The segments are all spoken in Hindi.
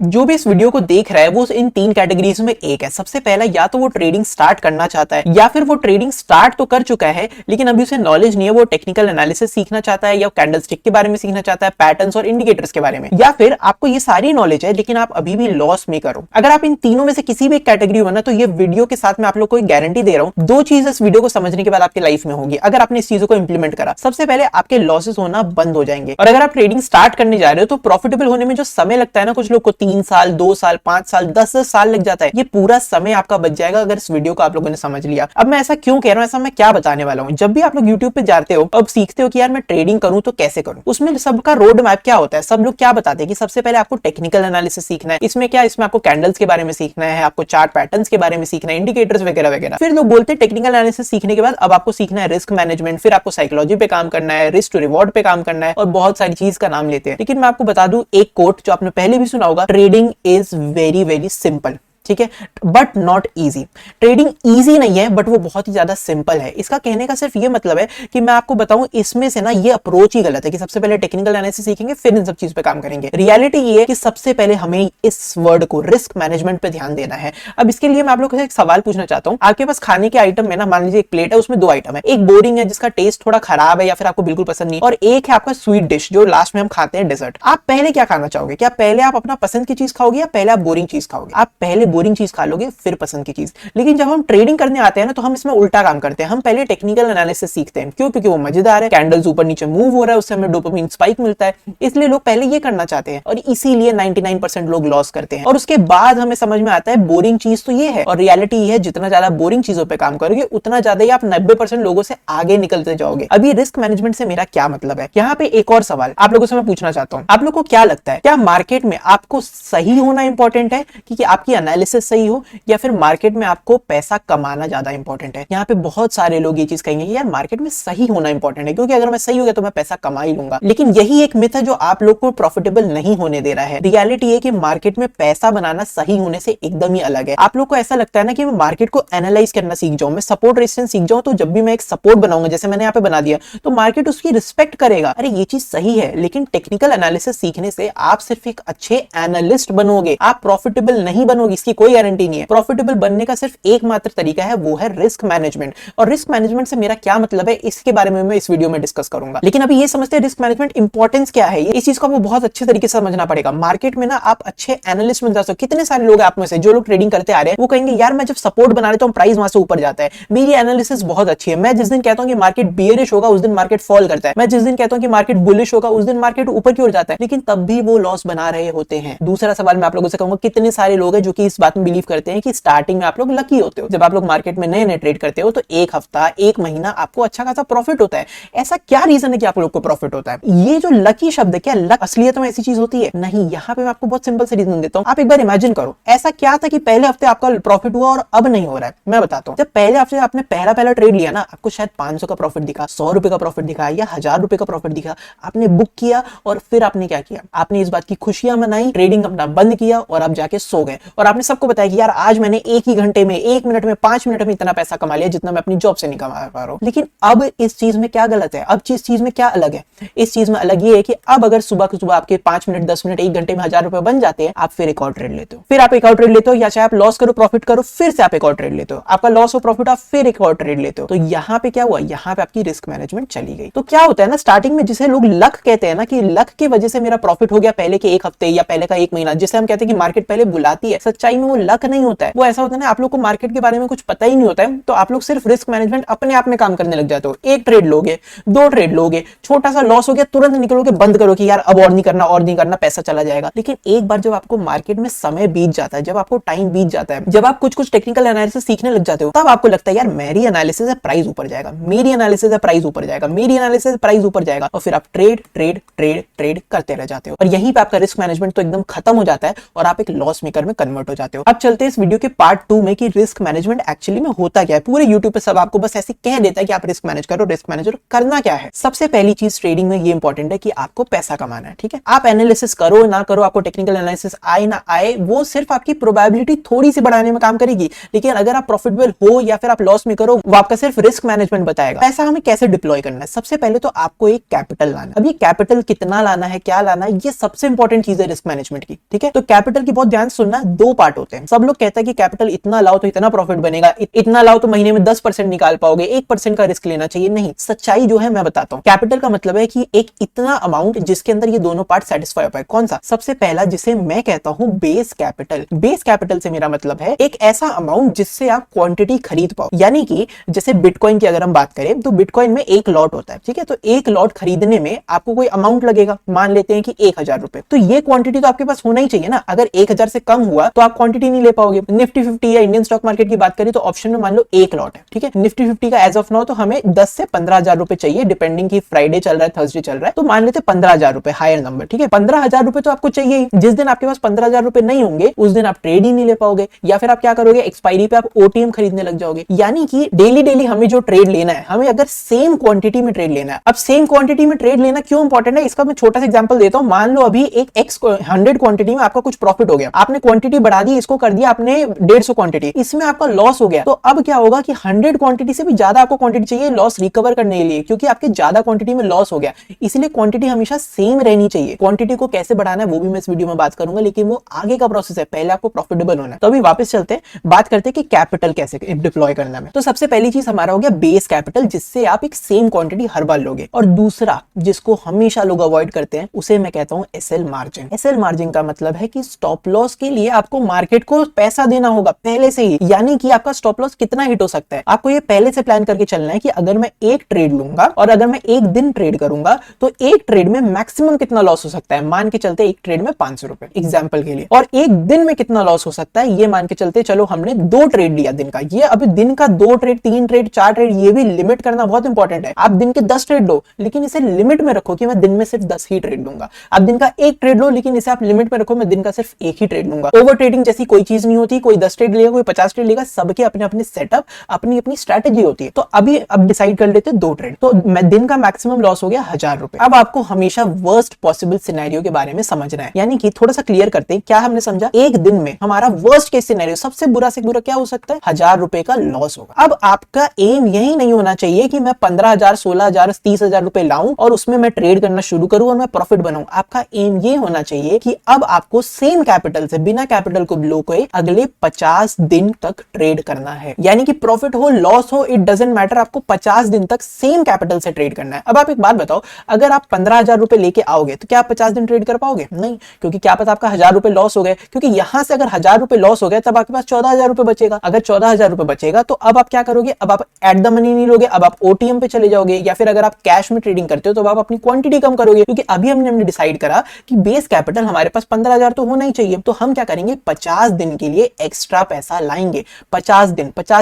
जो भी इस वीडियो को देख रहा है वो इन तीन कैटेगरीज में एक है। सबसे पहला, या तो वो ट्रेडिंग स्टार्ट करना चाहता है या फिर वो ट्रेडिंग स्टार्ट तो कर चुका है लेकिन अभी उसे नॉलेज नहीं है, वो टेक्निकल एनालिसिस सीखना चाहता है या कैंडलस्टिक के बारे में सीखना चाहता है, पैटर्न्स और इंडिकेटर्स के बारे में, या फिर आपको ये सारी नॉलेज है लेकिन आप अभी भी लॉस में करो। अगर आप इन तीनों में से किसी भी कैटेगरी हो ना, तो ये वीडियो के साथ मैं आप लोग को एक गारंटी दे रहा हूं, दो चीज इस वीडियो को समझने के बाद आपकी लाइफ में होगी अगर आपने इस चीजों को इंप्लीमेंट करा। सबसे पहले आपके लॉसेस होना बंद हो जाएंगे, और अगर आप ट्रेडिंग स्टार्ट करने जा रहे हो तो प्रॉफिटेबल होने में जो समय लगता है ना, कुछ लोग को 3 साल 2 साल 5 साल 10 साल लग जाता है, ये पूरा समय आपका बच जाएगा अगर इस वीडियो को आप लोगों ने समझ लिया। अब मैं ऐसा क्यों कह रहा हूं, ऐसा मैं क्या बताने वाला हूं। जब भी आप लोग YouTube पे जाते हो, अब सीखते हो कि यार मैं ट्रेडिंग करूं तो कैसे करूं, उसमें सबका रोड मैप क्या होता है। सब लोग क्या बताते हैं कि सबसे पहले आपको टेक्निकल एनालिसिस सीखना है। इसमें क्या, इसमें आपको कैंडल्स के बारे में सीखना है, आपको चार्ट पैटर्न्स के बारे में सीखना है, इंडिकेटर्स वगैरह वगैरह। फिर लोग बोलते हैं टेक्निकल एनालिसिस सीखने के बाद अब आपको सीखना है रिस्क मैनेजमेंट, फिर आपको साइकोलॉजी पे काम करना है, रिस्क टू रिवॉर्ड पे काम करना है, और बहुत सारी चीज का नाम लेते हैं। लेकिन मैं आपको बता दूं एक कोट जो आपने पहले भी सुना होगा, trading is very very simple, ठीक है, but not easy. Trading easy नहीं है बट वो बहुत ही ज्यादा सिंपल है। इसका कहने का सिर्फ ये मतलब है कि मैं आपको बताऊं इसमें से ना ये अप्रोच ही गलत है कि सबसे पहले टेक्निकल एनालिसिस सीखेंगे फिर इन सब चीज पे काम करेंगे। रियलिटी ये है कि सबसे पहले हमें इस वर्ड को रिस्क मैनेजमेंट पे ध्यान देना है। अब इसके लिए मैं आप लोगों से एक सवाल पूछना चाहता हूं। आपके पास खाने के आइटम में ना, मान लीजिए एक प्लेट है, उसमें 2 आइटम है, एक बोरिंग है जिसका टेस्ट थोड़ा खराब है या फिर आपको बिल्कुल पसंद नहीं, और एक है आपका स्वीट डिश जो लास्ट में हम खाते हैं, डेजर्ट। आप पहले क्या खाना चाहोगे? क्या पहले आप अपना पसंद की चीज खाओगे या पहले आप बोरिंग चीज खाओगे? आप पहले बोरिंग चीज खा लोगे फिर पसंद की चीज। लेकिन जब हम ट्रेडिंग करने आते हैं ना, तो हम इसमें उल्टा काम करते हैं। हम पहले टेक्निकल एनालिसिस सीखते हैं। क्यों? क्योंकि वो मजेदार है, कैंडल्स ऊपर नीचे मूव हो रहा है, उससे हमें डोपामिन स्पाइक मिलता है, इसलिए लोग पहले ये करना चाहते हैं, और इसीलिए 99% लोग लॉस करते हैं। और उसके बाद हमें समझ में आता है बोरिंग चीज तो ये है, और रियलिटी ये है जितना ज्यादा बोरिंग चीजों पर काम करोगे उतना ज्यादा ही आप 90% लोगों से आगे निकलते जाओगे। अभी रिस्क मैनेजमेंट से मेरा क्या मतलब है? यहाँ पे एक और सवाल आप लोगों से मैं पूछना चाहता हूँ। आप लोगों को क्या लगता है, क्या मार्केट में आपको सही होना इंपॉर्टेंट है कि आपकी एनालिसिस सही हो, या फिर मार्केट में आपको पैसा कमाना ज्यादा इंपॉर्टेंट है? यहाँ पे बहुत सारे लोग ये चीज कहेंगे यार मार्केट में सही होना इंपॉर्टेंट है, क्योंकि अगर मैं सही हो गया तो मैं पैसा कमा ही लूंगा। लेकिन यही एक मिथ है जो आप लोग को प्रॉफिटेबल नहीं होने दे रहा है। रियलिटी है कि मार्केट में पैसा बनाना सही होने से एकदम ही अलग है। आप लोग को ऐसा लगता है ना कि मैं मार्केट को एनालाइज करना सीख जाऊं, मैं सपोर्ट रेजिस्टेंस सीख जाऊं, तो जब भी मैं एक सपोर्ट बनाऊंगा जैसे मैंने यहाँ पे बना दिया, तो मार्केट उसकी रिस्पेक्ट करेगा। अरे ये चीज सही है, लेकिन टेक्निकल एनालिसिस सीखने से आप सिर्फ एक अच्छे एनालिस्ट बनोगे, आप प्रॉफिटेबल नहीं बनोगे, इसकी कोई गारंटी नहीं है। प्रॉफिटेबल बनने का सिर्फ एकमात्र तरीका है, वो है रिस्क मैनेजमेंट। और रिस्क मैनेजमेंट से मेरा क्या मतलब है, इसके बारे में मैं इस वीडियो में डिस्कस करूंगा। लेकिन अभी ये समझते हैं रिस्क मैनेजमेंट इंपॉर्टेंस क्या है, इस चीज को आपको बहुत अच्छे तरीके से समझना पड़ेगा। मार्केट में ना आप अच्छे एनालिस्ट बन जा सकते हो। कितने सारे लोग आप में से जो लोग ट्रेडिंग करते आ रहे हैं, वो कहेंगे यार मैं जब सपोर्ट बना लेता हूं प्राइस वहां से ऊपर जाता है, मेरी एनालिसिस बहुत अच्छी है। मैं जिस दिन कहता हूं कि मार्केट बियरिश होगा उस दिन मार्केट फॉल करता है, मैं जिस दिन कहता हूं कि मार्केट बुलिश होगा उस दिन मार्केट ऊपर की ओर जाता है, लेकिन तब भी वो लॉस बना रहे होते हैं। दूसरा सवाल मैं आप लोगों से कहूंगा, कितने सारे लोग हैं जो कि इस बात में बिलीव करते हैं कि स्टार्टिंग में आप लोग लकी होते हो, जब आप लोग मार्केट में नए नए ट्रेड करते हो तो एक हफ्ता एक महीना आपको अच्छा खासा प्रॉफिट होता है। ऐसा क्या रीजन है कि आप लोग को प्रॉफिट होता है? ये जो लकी शब्द है, क्या लक असलियत में ऐसी चीज होती है? नहीं। यहाँ पे मैं आपको बहुत सिंपल से रीजन देता हूँ। आप एक बार इमेजिन करो, ऐसा क्या था कि पहले हफ्ते आपका प्रॉफिट हुआ और अब नहीं हो रहा है? मैं बताता हूँ। जब पहले हफ्ते आपने पहला ट्रेड लिया ना, आपको शायद 500 का प्रॉफिट दिखा, 100 रुपए का प्रॉफिट दिखा, या 1000 रुपए का प्रॉफिट दिखा। आपने बुक किया और फिर आपने क्या किया? आपने इस बात की खुशियां मनाई, ट्रेडिंग अपना बंद किया और आप जाके सो गए, और आपने सबको बताया कि यार आज मैंने एक ही घंटे में, 1 मिनट में, 5 मिनट में इतना पैसा कमा लिया जितना मैं अपनी जॉब से नहीं कमा पा रहा हूं। लेकिन अब इस चीज में क्या गलत है? अब इस चीज में क्या अलग है? इस चीज में अलग ये है कि अब अगर सुबह के सुबह आपके 5 मिनट, 10 मिनट, 1 घंटे में 1000 रुपए बन जाते हैं, आप फिर एक और ट्रेड लेते हो, फिर आप एक और ट्रेड लेते हो, या चाहे आप लॉस करो प्रॉफिट करो, फिर से आप एक और ट्रेड लेते हो, आपका लॉस हो प्रॉफिट, आप फिर एक और ट्रेड लेते हो। तो यहाँ पे क्या हुआ? यहाँ पे आपकी रिस्क मैनेजमेंट चली गई। तो क्या होता है ना, स्टार्टिंग में जिसे लोग लक कहते हैं ना, कि लक की वजह से मेरा प्रॉफिट हो गया पहले के एक हफ्ते या पहले का एक महीना, जिसे हम कहते हैं कि मार्केट पहले बुलाती है, सच्चाई में वो लक नहीं होता है। वो ऐसा होता है ना, आप लोग को मार्केट के बारे में कुछ पता ही नहीं होता है, तो आप लोग सिर्फ रिस्क मैनेजमेंट अपने आप में काम करने लग जाते हो। एक ट्रेड लोगे, 2 ट्रेड लोगे, छोटा सा लॉस हो गया तुरंत निकलोगे, बंद करो कि यार अब और नहीं करना, और नहीं करना, पैसा चला जाएगा। लेकिन एक बार जब आपको मार्केट में समय बीत जाता है, जब आपको टाइम बीत जाता है, जब आप कुछ टेक्निकल एनालिसिस सीखने लग जाते हो, तब आपको लगता है यार मेरी एनालिसिस है, प्राइस ऊपर जाएगा, मेरी एनालिसिस है, प्राइस ऊपर जाएगा, मेरी एनालिसिस है, प्राइस ऊपर जाएगा, और फिर आप ट्रेड ट्रेड ट्रेड ट्रेड करते रह जाते हो। और यहीं पे आपका रिस्क मैनेजमेंट तो एकदम खत्म हो जाता है और आप एक लॉस मेकर में कन्वर्ट हो जाते हो। चाहते हो। अब चलते हैं इस वीडियो के पार्ट 2 में कि रिस्क मैनेजमेंट एक्चुअली में होता क्या है। पूरे यूट्यूब पे सब आपको बस ऐसे कह देता है कि आप रिस्क मैनेज करो, रिस्क मैनेजर करना क्या है। सबसे पहली चीज ट्रेडिंग में ये इंपॉर्टेंट है कि आपको पैसा कमाना है, ठीक है। आप एनालिसिस करो ना करो, आपको टेक्निकल एनालिसिस आए ना आए, वो सिर्फ आपकी प्रोबेबिलिटी थोड़ी सी बढ़ाने में काम करेगी, लेकिन अगर आप प्रॉफिटेबल हो या फिर आप लॉस में करो, वो आपका सिर्फ रिस्क मैनेजमेंट बताएगा। पैसा हमें कैसे डिप्लॉय करना है? सबसे पहले तो आपको एक कैपिटल लाना है। अब ये कैपिटल कितना लाना है, क्या लाना है, ये सबसे इंपॉर्टेंट चीज है रिस्क मैनेजमेंट की, ठीक है। तो कैपिटल की बहुत ध्यान से सुनना, दो पार्ट होते हैं। सब लोग कहते हैं कि कैपिटल इतना लाओ तो इतना प्रॉफिट बनेगा, इतना लाओ तो महीने में 10% निकाल पाओगे, 1% का रिस्क लेना चाहिए। नहीं, सच्चाई जो है मैं बताता हूं। कैपिटल का मतलब है कि एक इतना अमाउंट जिसके अंदर ये दोनों पार्ट सेटिस्फाई हो पाए। कौन सा? सबसे पहला जिसे मैं कहता हूं बेस कैपिटल। बेस कैपिटल से मेरा मतलब है एक ऐसा अमाउंट जिससे आप क्वांटिटी खरीद पाओ। यानी कि जैसे बिटकॉइन की अगर हम बात करें तो बिटकॉइन में एक लॉट होता है, ठीक है। तो एक लॉट खरीदने में आपको कोई अमाउंट लगेगा, मान लेते हैं कि 1000 रुपए। तो ये क्वांटिटी तो आपके पास होना ही चाहिए ना। अगर 1000 से कम हुआ तो आप क्वांटिटी नहीं ले पाओगे। निफ्टी 50 या इंडियन स्टॉक मार्केट की बात करें तो ऑप्शन में मान लो एक लॉट है, ठीक है। निफ्टी 50 का एज ऑफ नाउ तो हमें 10 से 15,000 रुपए चाहिए, डिपेंडिंग की फ्राइडे चल रहा है, थर्सडे चल रहा है, तो मान लेते 15,000 रुपए, हायर नंबर, ठीक है। 15,000 रुपए तो आपको चाहिए। जिस दिन आपके पास 15,000 रुपए नहीं होंगे उस दिन आप ट्रेड ही नहीं ले पाओगे, या फिर आप क्या करोगे, एक्सपायरी पे आप ओटीएम खरीदने लग जाओगे। यानी कि डेली डेली हमें जो ट्रेड लेना है, हमें अगर सेम क्वांटिटी में ट्रेड लेना है। अब सेम क्वांटिटी में ट्रेड लेना क्यों इंपॉर्टेंट है, इसका मैं छोटा सा एग्जांपल देता हूं। मान लो अभी एक एक्स 100 क्वांटिटी में आपका कुछ प्रॉफिट हो गया, आपने क्वांटिटी बढ़ा दी, इसको कर दिया आपने 150 क्वांटिटी, इसमें आपका लॉस हो गया। तो अब क्या होगा कि 100 क्वांटिटी से भी ज्यादा आपको क्वांटिटी चाहिए लॉस रिकवर करने के लिए, क्योंकि आपके ज्यादा क्वांटिटी में लॉस हो गया। इसलिए क्वांटिटी हमेशा सेम रहनी चाहिए। क्वांटिटी को कैसे बढ़ाना है वो भी मैं इस वीडियो में बात करूंगा, लेकिन वो आगे का प्रोसेस है, पहले आपको प्रॉफिटेबल होना है। तो अभी वापस चलते हैं, बात करते हैं कि कैपिटल कैसे डिप्लॉय करना है। तो सबसे पहली चीज हमारा हो गया बेस कैपिटल, जिससे आप एक सेम क्वांटिटी हर बार लोगे। और दूसरा जिसको हमेशा लोग अवॉइड करते हैं, उसे मैं कहता हूं एसएल मार्जिन। एसएल मार्जिन का मतलब है कि स्टॉप लॉस के लिए आपको मार्केट को पैसा देना होगा पहले से ही। यानी कि आपका स्टॉप लॉस कितना हिट हो सकता है, आपको ये पहले से प्लान करके चलना है कि अगर मैं एक ट्रेड लूंगा और अगर मैं एक दिन ट्रेड करूंगा तो एक ट्रेड में मैक्सिमम कितना लॉस हो सकता है। मान के चलते एक ट्रेड में 500 रुपए एग्जांपल के लिए, और एक दिन में कितना लॉस हो सकता है ये मान के चलते चलो हमने 2 ट्रेड लिया दिन का। ये अभी दिन का 2 ट्रेड, 3 ट्रेड, 4 ट्रेड, ये भी लिमिट करना बहुत इंपॉर्टेंट है। आप दिन के 10 ट्रेड लो, लेकिन इसे लिमिट में रखो कि मैं दिन में सिर्फ 10 ही ट्रेड लूंगा। आप दिन का एक ट्रेड लो, लेकिन इसे आप लिमिट में रखो, मैं दिन का सिर्फ एक ही ट्रेड लूंगा। ओवर ट्रेडिंग जैसी कोई चीज नहीं होती, कोई 10 ट्रेड लेगा, कोई 50 ट्रेड लेगा, सबके अपने अपने सेटअप, अपनी अपनी स्ट्रेटेजी होती है। तो अभी अब डिसाइड कर लेते 2 ट्रेड, तो दिन का मैक्सिमम लॉस हो गया 1000 रुपए। अब आपको हमेशा वर्स्ट पॉसिबल सिनेरियो के बारे में समझना है, यानी कि थोड़ा सा क्लियर करते हैं क्या हमने समझा। एक दिन में हमारा वर्स्ट केस सिनेरियो, सबसे बुरा से बुरा क्या हो सकता है, 1000 रुपए का लॉस होगा। अब आपका एम यही नहीं होना चाहिए कि मैं 15,000, 16,000, 30,000 रुपए लाऊं और उसमें मैं ट्रेड करना शुरू करूं और मैं प्रॉफिट बनाऊं। आपका एम ये होना चाहिए कि अब आपको सेम कैपिटल से, बिना कैपिटल को ब्लो किए, अगले 50 दिन तक ट्रेड करना है। यानी कि प्रॉफिट हो लॉस हो इट डजंट मैटर, आपको 50 दिन तक सेम कैपिटल से ट्रेड करना है। अब आप एक बात बताओ, अगर आप 15,000 रुपए लेके आओगे तो क्या आप 50 दिन ट्रेड कर पाओगे? नहीं, क्योंकि क्या पता आपका 1000 रुपए लॉस हो गए, क्योंकि यहां से अगर 1000 रुपए लॉस हो गए तब आपके पास 14,000 रुपए बचेगा। अगर 14,000 रुपए बचेगा तो अब आप क्या करोगे, अब आप एट द मनी नहीं लोगे, अब आप ओटीएम पे चले जाओगे, या फिर अगर आप कैश में ट्रेडिंग करते हो तो आप अपनी क्वांटिटी कम करोगे, क्योंकि अभी हमने डिसाइड करा कि बेस कैपिटल हमारे पास 15,000 तो होना ही चाहिए। तो हम क्या करेंगे, 50 दिन के लिए एक्स्ट्रा पैसा लाएंगे। 50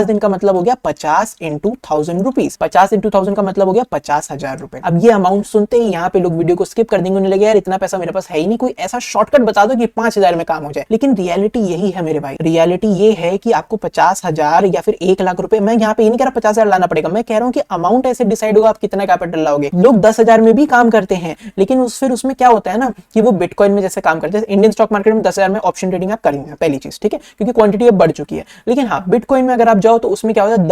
दिन का मतलब हो गया 50 into 1000 रुपीज। 50 into 1000 का मतलब हो गया 50,000 रुपए। अब ये अमाउंट सुनते ही यहाँ पे लोग वीडियो को स्किप कर देंगे, उन्हें लगे यार इतना पैसा मेरे पास है ही नहीं, कोई ऐसा शॉर्टकट बता दो कि 5,000 में काम हो जाए। लेकिन रियलिटी यही है मेरे भाई, रियलिटी ये है कि आपको 50,000 या फिर 1 लाख रुपए, मैं यहाँ पे ये नहीं कह रहा 50,000 लाना पड़ेगा, मैं कह रहा हूँ कि अमाउंट ऐसे डिसाइड होगा आप कितना कैपिटल लाओगे। लोग 10,000 में भी काम करते हैं, लेकिन फिर उसमें क्या होता है ना कि वो बिटकॉइन में जैसे काम करते हैं। इंडियन स्टॉक मार्केट में 10,000 में ऑप्शन ट्रेडिंग आप करेंगे पहली चीज, ठीक है, क्योंकि क्वांटिटी अब बढ़ चुकी है। लेकिन हाँ, बिटकॉइन में अगर आप जाओ तो उसमें क्या होता है,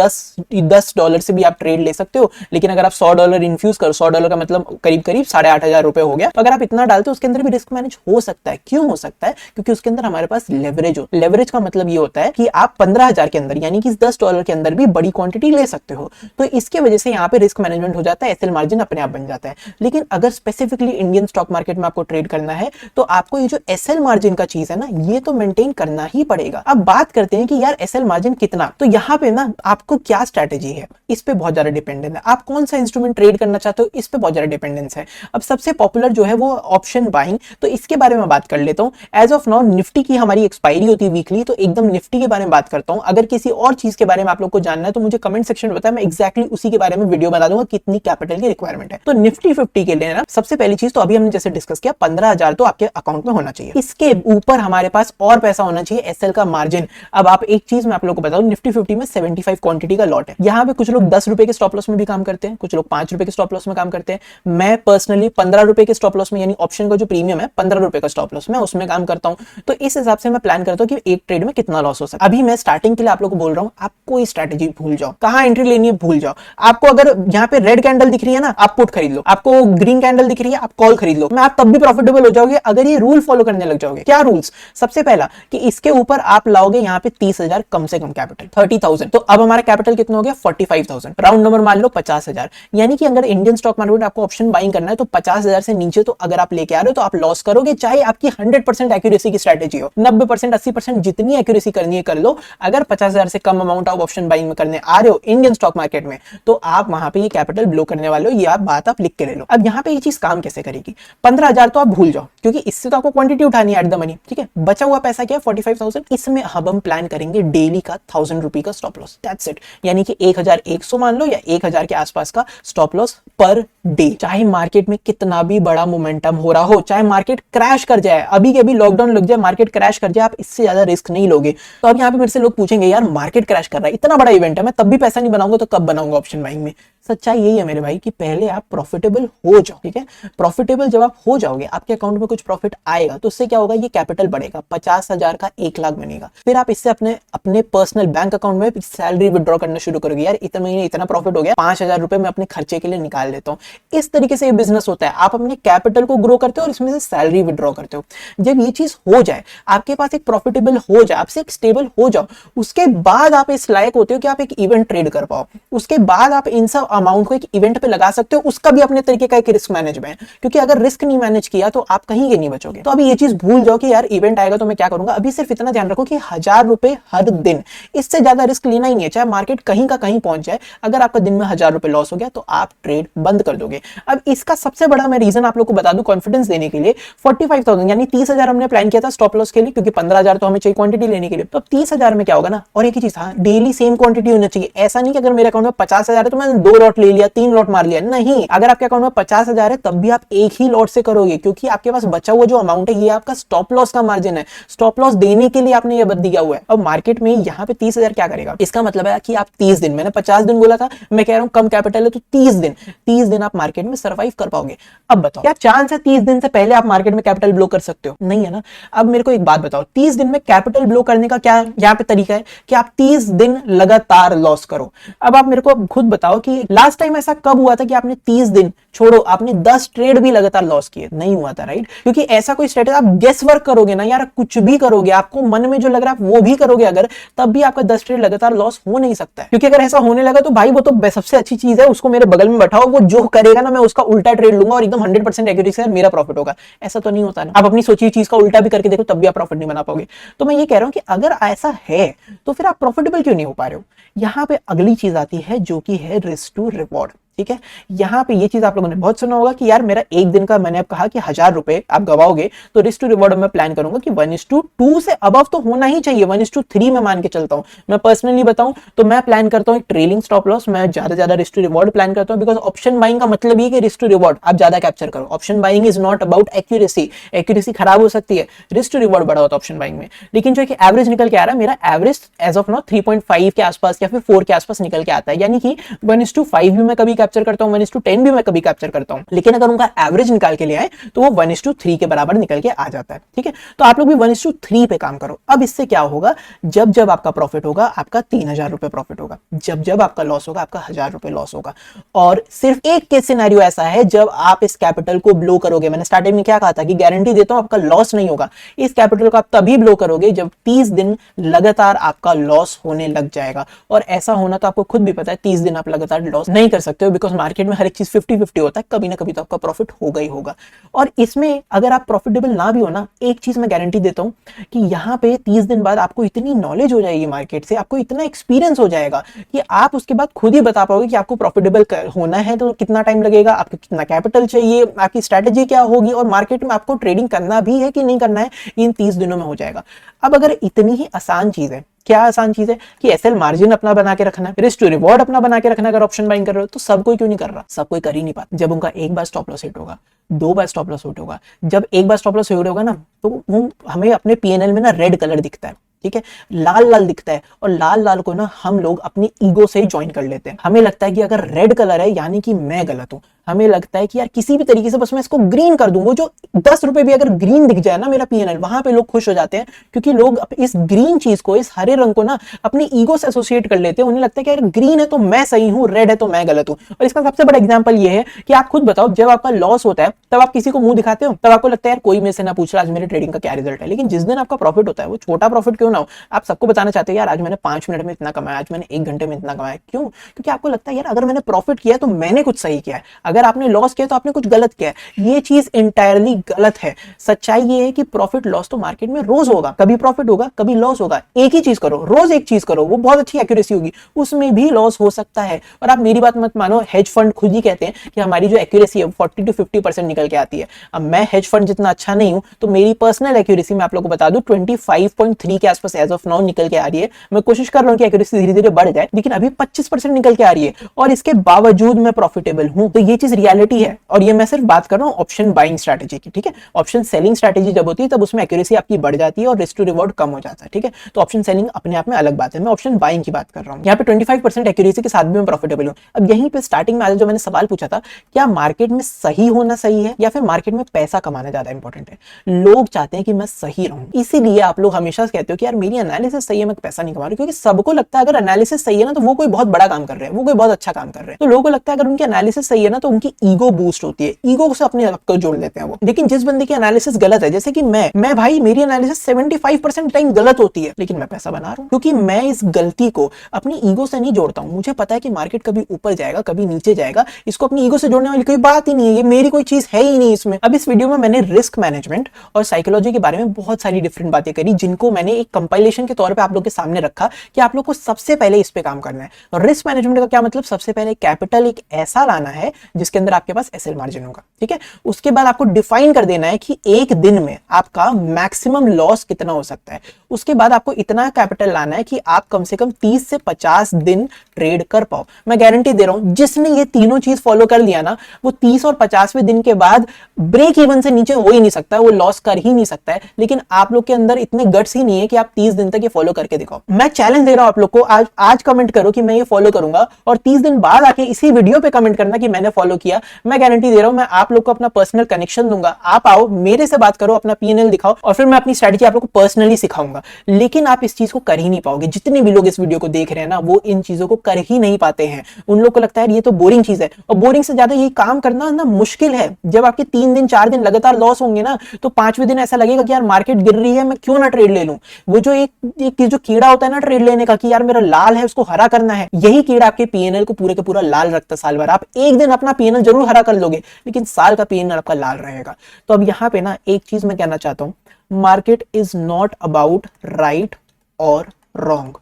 10 डॉलर से भी आप ट्रेड ले सकते हो। लेकिन अगर आप $100 इन्फ्यूज करो, $100 का मतलब करीब 8,500 रुपए हो गया, तो अगर आप इतना डालते हो उसके अंदर भी रिस्क मैनेज हो सकता है। क्यों हो सकता है? क्योंकि उसके अंदर हमारे पास लेवरेज हो। लेवरेज का मतलब ये होता है कि आप 15,000 के अंदर यानी कि $10 के अंदर भी बड़ी क्वांटिटी ले सकते हो। तो इसके वजह से यहाँ पे रिस्क मैनेजमेंट हो जाता है, एसएल मार्जिन अपने आप बन जाता है। लेकिन अगर स्पेसिफिकली इंडियन स्टॉक मार्केट में आपको ट्रेड करना है तो आपको ये जो एसएल मार्जिन का चीज है ना, ये तो मेंटेन करना ही पड़ेगा। अब बात करते हैं कि यार एसएल मार्जिन कितना, तो यहाँ पे ना आपको क्या स्ट्रेटेजी है, इस पे बहुत ज्यादा डिपेंडेंट है। आप कौन सा इंस्ट्रूमेंट ट्रेड करना चाहते हो, इस पे बहुत ज्यादा डिपेंडेंस है। अब सबसे पॉपुलर जो है वो ऑप्शन बाइंग, तो इसके बारे में बात कर लेता हूँ। एज ऑफ नाउ निफ्टी की हमारी एक्सपायरी होती है वीकली, तो एकदम निफ्टी के बारे में बात करता हूँ। अगर किसी और चीज के बारे में आप लोग को जानना है तो मुझे कमेंट सेक्शन में बताएं, मैं एक्जैक्टली उसी के बारे में वीडियो बना दूंगा कितनी कैपिटल की रिक्वायरमेंट है। तो निफ्टी 50 के लिए ना सबसे पहली चीज तो अभी हमने जैसे डिस्कस किया 15,000 तो आपके अकाउंट में होना चाहिए। इसके ऊपर हमारे पास और पैसा होना चाहिए एसएल का मार्जिन। अब आप एक चीज मैं आप लोगों को बताऊं, निफ्टी 50 में 75 क्वांटिटी का लॉट है। यहाँ पे कुछ लोग 10 रुपए के स्टॉप लॉस में भी काम करते हैं, कुछ लोग 5 रुपए के स्टॉप लॉस में काम करते हैं। मैं पर्सनली 15 रुपए के स्टॉप लॉस में, यानी ऑप्शन का जो प्रीमियम है 15 रुपए का स्टॉप लॉस में, उसमें काम करता हूं। तो इस हिसाब से मैं प्लान करता हूं कि एक ट्रेड में कितना लॉस हो सकता है। अभी मैं स्टार्टिंग के लिए आप लोगों को बोल रहा हूं, आप कोई स्ट्रेटेजी भूल जाओ, कहां एंट्री लेनी है भूल जाओ। आपको अगर यहाँ पे रेड कैंडल दिख रही है ना, आप पुट खरीद लो। आपको ग्रीन कैंडल दिख रही है, आप कॉल खरीद लो। मैं आप तब भी प्रॉफिटेबल हो जाओगे अगर ये रूल फॉलो करने लग जाओगे। क्या रूल्स? सबसे पहला कि इसके ऊपर आप लाओगे यहाँ पे 30,000 कम से कम कैपिटल, 30,000। तो अब हमारा कैपिटल कितना हो गया? 45,000। राउंड नंबर मान लो 50,000। यानी कि अगर इंडियन स्टॉक मार्केट में आपको ऑप्शन बाइंग करना है तो 50,000 से नीचे तो अगर आप लेके आ रहे हो तो आप लॉस करोगे, चाहे आपकी 100% एक्यूरेसी की स्ट्रेटेजी हो। 90%, 80% जितनी एक्यूरेसी करनी है कर लो। अगर 50,000 से कम अमाउंट ऑफ ऑप्शन बाइंग में करने आ रहे हो इंडियन स्टॉक मार्केट में, तो आप वहां पे ये कैपिटल ब्लो करने वाले हो। ये आप बात आप लिख के ले लो। अब यहाँ पे ये चीज काम कैसे करेगी? 15,000 तो आप भूल जाओ, क्योंकि इससे तो आपको क्वांटिटी उठानी है एट द मनी, ठीक है। बचा हुआ पैसा क्या है? 45,000। इसमें अब हम प्लान करेंगे डेली का 1000 रुपए का स्टॉप लॉस, दैट्स इट। यानी कि 1100 मान लो या 1000 के आसपास का स्टॉप लॉस पर डे। चाहे मार्केट में कितना भी बड़ा मोमेंटम हो रहा हो, चाहे मार्केट क्रैश कर जाए, अभी के अभी लॉकडाउन लग जाए, मार्केट क्रैश कर जाए, आप इससे ज्यादा रिस्क नहीं लोगे। तो अब यहाँ पे मेरे से लोग पूछेंगे, यार मार्केट क्रैश कर रहा है, इतना बड़ा इवेंट है, मैं तब भी पैसा नहीं बनाऊंगा तो कब बनाऊंगा ऑप्शन बाइंग में? सच्चाई यही है मेरे भाई कि पहले आप प्रॉफिटेबल हो जाओ, ठीक है। प्रॉफिटेबल जब आप हो जाओगे, आपके अकाउंट में कुछ प्रॉफिट आएगा तो उससे क्या होगा? ये कैपिटल बढ़ेगा, 50,000 का 1 लाख बनेगा। फिर आप इससे अपने पर्सनल बैंक अकाउंट में सैलरी विड्रॉ करना शुरू करोगे। यार इतने महीने इतना प्रॉफिट हो गया, 5,000 रुपए मैं अपने खर्चे के लिए निकाल लेता हूँ। इस तरीके से ये बिजनेस होता है। आप अपने कैपिटल को ग्रो करते हो और इसमें से सैलरी विड्रॉ करते हो। जब ये चीज हो जाए, आपके पास एक प्रॉफिटेबल हो जाए, आपसे एक स्टेबल हो जाओ, उसके बाद आप इस लायक होते हो कि आप एक इवेंट ट्रेड कर पाओ। उसके बाद आप इन सब अमाउंट को एक इवेंट पे लगा सकते हो। उसका भी अपने तरीके का एक रिस्क मैनेजमेंट है, क्योंकि अगर रिस्क नहीं मैनेज किया तो आप कहीं के नहीं बचोगे। तो अभी ये चीज भूल जाओ कि यार इवेंट आएगा तो मैं क्या करूंगा। अभी सिर्फ इतना ध्यान रखो कि 1000 रुपए हर दिन, इससे ज्यादा रिस्क लेना ही नहीं है। चाहे मार्केट कहीं का कहीं पहुंच जाए, अगर आपका दिन में 1000 रुपए लॉस हो गया तो आप ट्रेड बंद कर दोगे। अब इसका सबसे बड़ा मैं रीजन आप लोग को बता दूं कॉन्फिडेंस देने के लिए, 45,000 यानी 30,000 हमने प्लान किया था स्टॉप लॉस के लिए, क्योंकि 15,000 तो हमें चाहिए क्वांटिटी लेने के लिए। तो 30,000 में क्या होगा ना, और एक ही चीज, हाँ डेली सेम क्वांटिटी होनी चाहिए। ऐसा नहीं कि अगर मेरे अकाउंट में 50,000 है तो मैं 2 लॉट ले लिया, 3 लॉट मार लिया, नहीं। अगर आपके अकाउंट में 50,000 है तब भी आप एक ही लॉट से करोगे, क्योंकि आपके पास बचा हुआ जो अमाउंट है ये आपका स्टॉप लॉस का मार्जिन है। स्टॉप लॉस देने के लिए आपने ये बद दिया हुआ है। अब मार्केट में यहाँ पे 30,000 क्या करेगा? इसका मतलब है कि आप 30 दिन, मैंने 50 दिन बोला था, मैं कह रहा हूं कम कैपिटल है तो 30 दिन आप मार्केट में सर्वाइव कर पाओगे। अब बताओ क्या चांस है 30 दिन से पहले आप मार्केट में कैपिटल ब्लो कर सकते हो? नहीं है ना। अब मेरे को एक बात बताओ, 30 दिन में कैपिटल ब्लो करने का क्या यहाँ पे तरीका है कि आप 30 दिन लगातार लॉस करो। अब आप मेरे को खुद बताओ कि लास्ट टाइम ऐसा कब हुआ था कि आपने 30 दिन छोड़ो, आपने 10 ट्रेड भी लगातार लॉस किए? नहीं हुआ था, राइट। क्योंकि ऐसा कोई स्ट्रेटेजी, आप गेस वर्क करोगे ना यार, कुछ भी करोगे, आपको मन में जो लग रहा है वो भी करोगे अगर, तब भी आपका 10 ट्रेड लगातार लॉस हो नहीं सकता है। क्योंकि अगर ऐसा होने लगा तो भाई वो तो सबसे अच्छी चीज है, उसको मेरे बगल में बैठाओ, वो जो करेगा ना मैं उसका उल्टा ट्रेड लूंगा और एकदम 100% एक्यूरेसी से मेरा प्रॉफिट होगा। ऐसा तो नहीं होता ना। आप अपनी सोची चीज का उल्टा भी करके देखो तब भी आप प्रॉफिट नहीं बना पाओगे। तो मैं ये कह रहा हूं कि अगर ऐसा है तो फिर आप प्रॉफिटेबल क्यों नहीं हो पा रहे हो। यहां पे अगली चीज आती है जो कि है रिस्क टू रिवॉर्ड, ठीक है। यहां पे ये चीज आप लोगों ने बहुत सुना होगा कि यार मेरा एक दिन का, मैंने अब कहा कि 1000 रुपए आप गवाओगे तो रिस्क टू रिवॉर्ड में प्लान करूंगा कि 1:2 से अबव तो होना ही चाहिए। 1:3 में मान के चलता हूं। मैं पर्सनली बताऊं तो मैं प्लान करता हूं एक ट्रेलिंग स्टॉप लॉस, मैं ज्यादा रिस्क टू रिवॉर्ड प्लान करता हूं। बिकॉज ऑप्शन बाइंग का मतलब ये कि रिस्क टू रिवॉर्ड आप ज्यादा कैप्चर करो। Option buying is not about accuracy, accuracy खराब हो सकती है, रिस्क टू रिवॉर्ड बड़ा होता है ऑप्शन बाइंग में। लेकिन जो एवरेज निकल के आ रहा है, मेरा एवरेज एज ऑफ नाउ 3.5 के आसपास या फिर 4 के आसपास निकल के आता है। यानी कि 1:5 भी मैं कभी कैप्चर करता हूं, 1:10 भी मैं कभी कैप्चर करता हूं। लेकिन अगर उनका एवरेज निकाल के ले आए तो वो 1:3 के बराबर निकल के आ जाता है, ठीक है। तो आप लोग भी 1:3 पे काम करो। अब इससे क्या होगा, जब जब आपका प्रॉफिट होगा आपका 3,000 रुपए प्रॉफिट होगा, जब जब आपका लॉस होगा आपका 1000 रुपए लॉस होगा। और सिर्फ एक केस सिनेरियो ऐसा है जब आप इस कैपिटल को ब्लो करोगे। मैंने स्टार्टिंग में क्या कहा था कि गारंटी देता हूं आपका लॉस नहीं होगा। इस कैपिटल को आप तभी ब्लो करोगे जब 30 दिन लगातार आपका लॉस होने लग जाएगा। और ऐसा होना तो आपको खुद भी पता है, 30 दिन आप लगातार लॉस नहीं कर सकते हो, बिकॉज मार्केट में हर एक चीज 50-50 होता है, कभी ना कभी तो आपका प्रॉफिट होगा ही होगा। और इसमें अगर आप प्रॉफिटेबल ना भी हो ना, एक चीज मैं गारंटी देता हूं कि यहाँ पे 30 दिन बाद आपको इतनी नॉलेज हो जाएगी मार्केट से, आपको इतना एक्सपीरियंस हो जाएगा कि आप उसके बाद खुद ही बता पाओगे कि आपको प्रॉफिटेबल होना है तो कितना टाइम लगेगा, आपको कितना कैपिटल चाहिए, आपकी स्ट्रेटेजी क्या होगी, और मार्केट में आपको ट्रेडिंग करना भी है कि नहीं करना है, इन 30 दिनों में हो जाएगा। अब अगर इतनी ही आसान चीज है क्या आसान चीज है कि एसएल मार्जिन अपना बना के रखना, रिस्क टू रिवॉर्ड अपना बना के रखना। अगर ऑप्शन बाइंग कर रहे हो तो सब कोई क्यों नहीं कर रहा? सब कोई कर ही नहीं पाता। जब उनका एक बार स्टॉप लॉस हिट होगा, 2 बार स्टॉप लॉस हिट होगा, जब एक बार स्टॉप लॉस हिट होगा ना, तो वो हमें अपने पीएनएल में ना रेड कलर दिखता है, ठीक है, लाल लाल दिखता है, और लाल लाल को ना हम लोग अपनी ईगो से ज्वाइन कर लेते हैं। हमें लगता है कि अगर रेड कलर है यानी कि मैं गलत हूं। हमें लगता है कि यार किसी भी तरीके से बस मैं इसको ग्रीन कर दूं, वो जो 10 रुपए भी अगर ग्रीन दिख जाए ना मेरा पीएनएल, वहां पे लोग खुश हो जाते हैं, क्योंकि लोग इस ग्रीन चीज को, इस हरे रंग को ना अपनी ईगो से एसोसिएट कर लेते हैं। उन्हें लगता है कि अगर ग्रीन है तो मैं सही हूं, रेड है तो मैं गलत हूं। और इसका सबसे बड़ा एग्जांपल ये है कि आप खुद बताओ, जब आपका लॉस होता है तब आप किसी को मुंह दिखाते हो? तब आपको लगता है यार कोई मेरे से ना पूछ रहा आज मेरे ट्रेडिंग का क्या रिजल्ट है। लेकिन जिस दिन आपका प्रॉफिट होता है, वो छोटा प्रॉफिट क्यों ना हो, आप सबको बताना चाहते हो यार आज मैंने 5 मिनट में इतना कमाया, आज मैंने 1 घंटे में इतना कमाया। क्यों? क्योंकि आपको लगता है यार अगर मैंने प्रॉफिट किया तो मैंने कुछ सही किया है, अगर आपने लॉस किया तो आपने कुछ गलत किया है। ये चीज इंटायरली गलत है। सच्चाई ये है कि प्रॉफिट लॉस तो मार्केट में रोज होगा, कभी प्रॉफिट होगा कभी लॉस होगा। एक ही चीज करो, रोज एक चीज करो, वो बहुत अच्छी एक्यूरेसी होगी, उसमें भी लॉस हो सकता है। और आप मेरी बात मत मानो, हेज फंड खुद ही कहते हैं कि हमारी जो एक्यूरेसी है 40 to 50% निकल के आती है। अब मैं हेज फंड जितना अच्छा नहीं हूं, तो मेरी पर्सनल एक्यूरेसी मैं आप लोगों को बता दूं 25.3 के आसपास एज ऑफ नाउ निकल के आ रही है। मैं कोशिश कर रहा हूं कि एक्यूरेसी धीरे धीरे बढ़ जाए, लेकिन अभी 25% निकल के आ रही है, और इसके बावजूद मैं प्रॉफिटेबल हूं। तो ये चीज रियलिटी है। और ये मैं सिर्फ बात कर रहा हूं ऑप्शन बाइंग स्ट्रेटेजी की, ठीक है। ऑप्शन सेलिंग स्ट्रेटेजी जब होती है तब उसमें एक्यूरेसी आपकी बढ़ जाती है और रिस्क टू रिवॉर्ड कम हो जाता है, ठीक है। तो ऑप्शन सेलिंग अपने आप में अलग बात है, मैं ऑप्शन बाइंग की बात कर रहा हूं। यहाँ पे 25% एक्यूरेसी के साथ भी मैं प्रॉफिटेबल हूं। अब यहीं पे स्टार्टिंग में आज जो मैंने सवाल पूछा था, क्या मार्केट में सही होना सही है या फिर मार्केट में पैसा कमाना ज्यादा इंपॉर्टेंट है? लोग चाहते हैं कि मैं सही रहूं, इसीलिए आप लोग हमेशा कहते हो कि यार मेरी एनालिसिस सही है, मैं पैसा नहीं कमा रहा हूं। क्योंकि सबको लगता है अगर एनालिसिस सही है ना तो वो कोई बहुत बड़ा काम कर रहे हैं, वो कोई बहुत अच्छा काम कर रहे हैं। तो लोगों को लगता है अगर उनकी एनालिसिस सही है ना तो उनकी ईगो बूस्ट होती है, ईगो से अपने आप को जोड़ लेते हैं वो। लेकिन जिस बंदे की एनालिसिस गलत है, जैसे कि मैं भाई मेरी एनालिसिस 75% टाइम गलत होती है, लेकिन मैं पैसा बना रहा हूं, क्योंकि मैं इस गलती को अपनी ईगो से नहीं जोड़ता हूं। मुझे पता है कि मार्केट कभी ऊपर जाएगा कभी नीचे जाएगा, इसको अपनी ईगो से जोड़ने वाली कोई बात ही नहीं है, ये मेरी कोई चीज है ही नहीं इसमें। अब इस वीडियो में मैंने रिस्क मैनेजमेंट और साइकोलॉजी के बारे में बहुत सारी डिफरेंट बातें करी, जिनको मैंने एक कंपाइलेशन के तौर पे आप लोग के सामने रखा कि आप लोग को सबसे पहले इस पे काम करना है। रिस्क मैनेजमेंट का क्या मतलब? सबसे पहले कैपिटल एक ऐसा लाना है जिसके अंदर आपके पास एसएल मार्जिन होगा, ठीक है। उसके बाद आपको डिफाइन कर देना है कि एक दिन में आपका मैक्सिमम लॉस कितना हो सकता है। उसके बाद आपको इतना कैपिटल लाना है कि आप कम से कम 30 से 50 दिन ट्रेड कर पाओ। मैं गारंटी दे रहा हूं जिसने ये तीनों चीज फॉलो कर लिया ना, वो 30 और 50वें दिन के बाद ब्रेक इवन से नीचे हो ही नहीं सकता, वो लॉस कर ही नहीं सकता है। लेकिन आप लोग के अंदर इतने गट्स ही नहीं है कि आप 30 दिन तक ये फॉलो करके दिखाओ। मैं चैलेंज दे रहा हूं आप लोग को, आज कमेंट करो कि मैं ये फॉलो करूंगा, और 30 दिन बाद आके इसी वीडियो पे कमेंट करना कि मैंने फॉलो किया। मैं गारंटी दे रहा हूं, मैं आप लोग को अपना पर्सनल कनेक्शन दूंगा। आप आओ मेरे से बात करो, अपना पीएनएल दिखाओ, और फिर मैं अपनी स्ट्रेटजी आप लोग को पर्सनली सिखाऊंगा। लेकिन आप इस चीज को कर ही नहीं पाओगे। जितने भी लोग इस वीडियो को देख रहे हैं ना, वो इन चीजों को कर ही नहीं पाते हैं। उन लोग को लगता है ये तो बोरिंग चीज है, और बोरिंग से ज्यादा ये काम करना ना मुश्किल है। जब आपके 3 दिन 4 दिन लगातार लॉस होंगे ना, तो 5वें दिन ऐसा लगेगा कि यार मार्केट गिर रही है, मैं क्यों ना ट्रेड ले लूं। वो जो एक जो कीड़ा होता है ना ट्रेड लेने का, कि यार मेरा लाल है उसको हरा करना है, यही कीड़ा आपके पीएनएल को पूरे का पूरा लाल रखता है साल भर। आप एक दिन अपना पीएनएल जरूर हरा कर लोगे, लेकिन साल का पीएनएल आपका लाल रहेगा। तो अब यहां पे ना एक चीज मैं कहना चाहता हूं, market is not about right और रॉन्ग।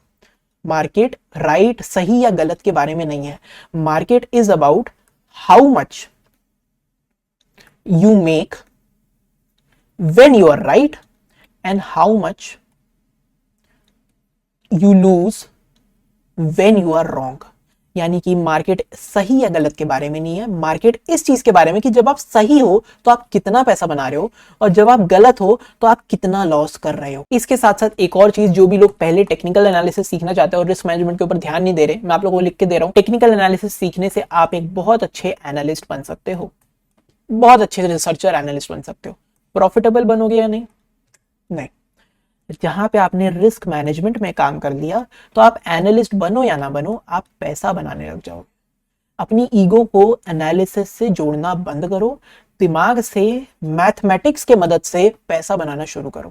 मार्केट राइट सही या गलत के बारे में नहीं है। Market is about how much you make when you are right and how much you lose when you are wrong. यानी कि मार्केट सही या गलत के बारे में नहीं है, मार्केट इस चीज के बारे में कि जब आप सही हो तो आप कितना पैसा बना रहे हो, और जब आप गलत हो तो आप कितना लॉस कर रहे हो। इसके साथ साथ एक और चीज, जो भी लोग पहले टेक्निकल एनालिसिस सीखना चाहते हैं और रिस्क मैनेजमेंट के ऊपर ध्यान नहीं दे रहे, मैं आप लोगों को लिख के दे रहा हूं। टेक्निकल एनालिसिस सीखने से आप एक बहुत अच्छे एनालिस्ट बन सकते हो, बहुत अच्छे रिसर्चर एनालिस्ट बन सकते हो। प्रॉफिटेबल बनोगे या नहीं? नहीं। जहां पे आपने रिस्क मैनेजमेंट में काम कर लिया, तो आप एनालिस्ट बनो या ना बनो, आप पैसा बनाने लग जाओगे। अपनी ईगो को एनालिसिस से जोड़ना बंद करो, दिमाग से मैथमेटिक्स के मदद से पैसा बनाना शुरू करो।